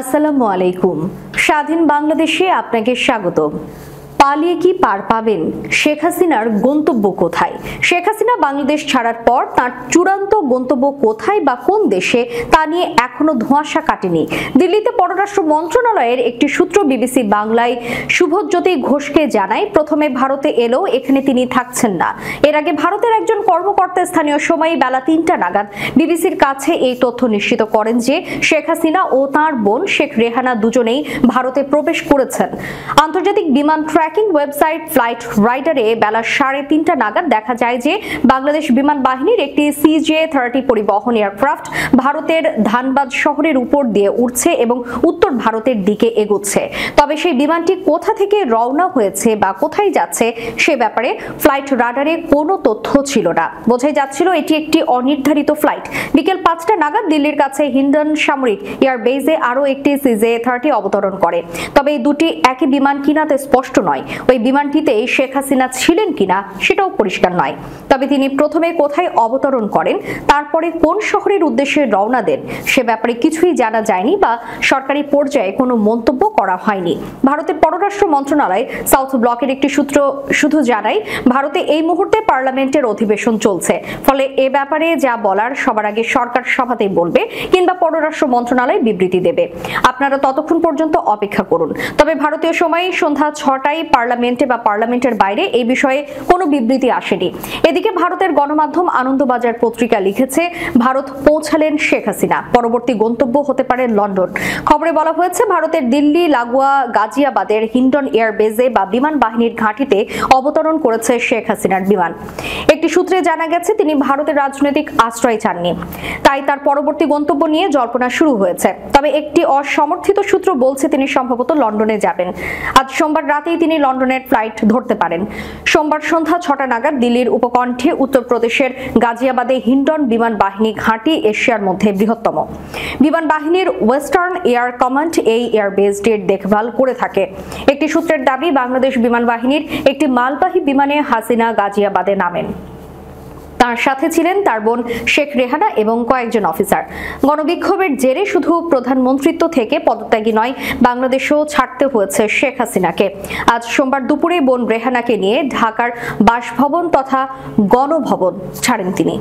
আসসালামু আলাইকুম। স্বাধীন বাংলাদেশে আপনাকে স্বাগত। পালিয়ে কি পার পাবেন? শেখ হাসিনার গন্তব্য কোথায়? শেখ হাসিনা বাংলাদেশ ছাড়ার পর তার চূড়ান্ত গন্তব্য কোথায় বা কোন দেশে তা নিয়ে এখনো ধোঁয়াশা কাটেনি। দিল্লিতে পররাষ্ট্র মন্ত্রণালয়ের একটি সূত্র বিবিসি বাংলায় শুভজ্যোতি ঘোষকে জানায়, প্রথমে ভারতে এলেও এখানে তিনি থাকছেন না। এর আগে ভারতের একজন কর্মকর্তা স্থানীয় সময় বেলা ৩টা নাগাদ বিবিসির কাছে এই তথ্য নিশ্চিত করেন যে শেখ হাসিনা ও তাঁর বোন শেখ রেহানা দুজনেই ভারতে প্রবেশ করেছেন। আন্তর্জাতিক বিমান ট্র্যাকিং ওয়েবসাইট ফ্লাইট রাইডারে বেলা 3:30 নাগাদ দেখা যায় যে বাংলাদেশ বিমান বাহিনীর একটি CJ-30 পরিবহন এয়ারক্রাফট ভারতের ধানবাদ শহরের উপর দিয়ে উড়ছে এবং উত্তর ভারতের দিকে এগোচ্ছে। তবে সেই বিমানটি কোথা থেকে রওনা হয়েছে বা কোথায় যাচ্ছে সে ব্যাপারে ফ্লাইট রাডারে কোনো তথ্য ছিল না। বোঝাই যাচ্ছিল এটি একটি অনির্ধারিত ফ্লাইট। বিকেল 5টা নাগাদ দিল্লির কাছে হিন্ডন সামরিক এয়ারবেজে আরও একটি CJ-30 অবতরণ করে। তবে এই দুটি একই বিমান কিনাতে স্পষ্ট নয়। ওই বিমানটিতে শেখ হাসিনা ছিলেন কিনা সেটাও পরিষ্কার নয়। তবে তিনি প্রথমে কোথায় অবতরণ করেন, তারপরে কোন শহরের উদ্দেশ্যে রওনা দেন সে ব্যাপারে কিছুই জানা যায়নি বা সরকারি পর্যায়ে কোনো মন্তব্য করা হয়নি। ভারতের পররাষ্ট্র মন্ত্রণালয় সাউথ ব্লকের একটি সূত্র শুধু জানায়, ভারতে এই মুহূর্তে পার্লামেন্টের অধিবেশন চলছে, ফলে এ ব্যাপারে যা বলার সবার আগে সরকার সভাতেই বলবে কিংবা পররাষ্ট্র মন্ত্রণালয় বিবৃতি দেবে। আপনারা ততক্ষণ পর্যন্ত অপেক্ষা করুন। তবে ভারতীয় সময় সন্ধ্যা 6টায় পার্লামেন্টে বা পার্লামেন্টের বাইরে এই বিষয়ে কোনো বিবৃতি আসেনি। এদিকে ভারতের গণমাধ্যম আনন্দবাজার পত্রিকা লিখেছে, ভারত পৌঁছালেন শেখ হাসিনা, পরবর্তী গন্তব্য হতে পারে লন্ডন। খবরে বলা হয়েছে, ভারতের দিল্লি লাগোয়া গাজিয়াবাদের হিন্ডন এয়ারবেজে বা বিমান বাহিনীর ঘাঁটিতে অবতরণ করেছে শেখ হাসিনার বিমান। একটি সূত্রে জানা গেছে, তিনি ভারতের রাজনৈতিক আশ্রয় চাননি, তাই তার পরবর্তী গন্তব্য নিয়ে জল্পনা শুরু হয়েছে। তবে একটি অসমর্থিত সূত্র বলছে তিনি সম্ভবত লন্ডনে যাবেন। আজ সোমবার রাতেই তিনি লন্ডনের ফ্লাইট ধরতে পারেন। সোমবার সন্ধ্যা 6টা নাগাদ দিল্লির উপকণ্ঠে উত্তরপ্রদেশের গাজিয়াবাদে হিন্ডন বিমান বাহিনী ঘাঁটি এশিয়ার মধ্যে বৃহত্তম। বিমান বাহিনীর ওয়েস্টার্ন এয়ার কমান্ড এই এয়ারবেসটির দেখভাল করে থাকে। একটি সূত্রের দাবি, বাংলাদেশ বিমান বাহিনীর একটি মালবাহী বিমানে হাসিনা গাজিয়াবাদে নামেন। তার সাথে ছিলেন তার বোন শেখ রেহানা এবং কয়েকজন অফিসার। গণবিক্ষোভের জেরে শুধু প্রধানমন্ত্রিত্ব থেকে পদত্যাগী নয়, বাংলাদেশও ছাড়তে হয়েছে শেখ হাসিনাকে। আজ সোমবার দুপুরে বোন রেহানাকে নিয়ে ঢাকার বাসভবন তথা গণভবন ছাড়েন তিনি।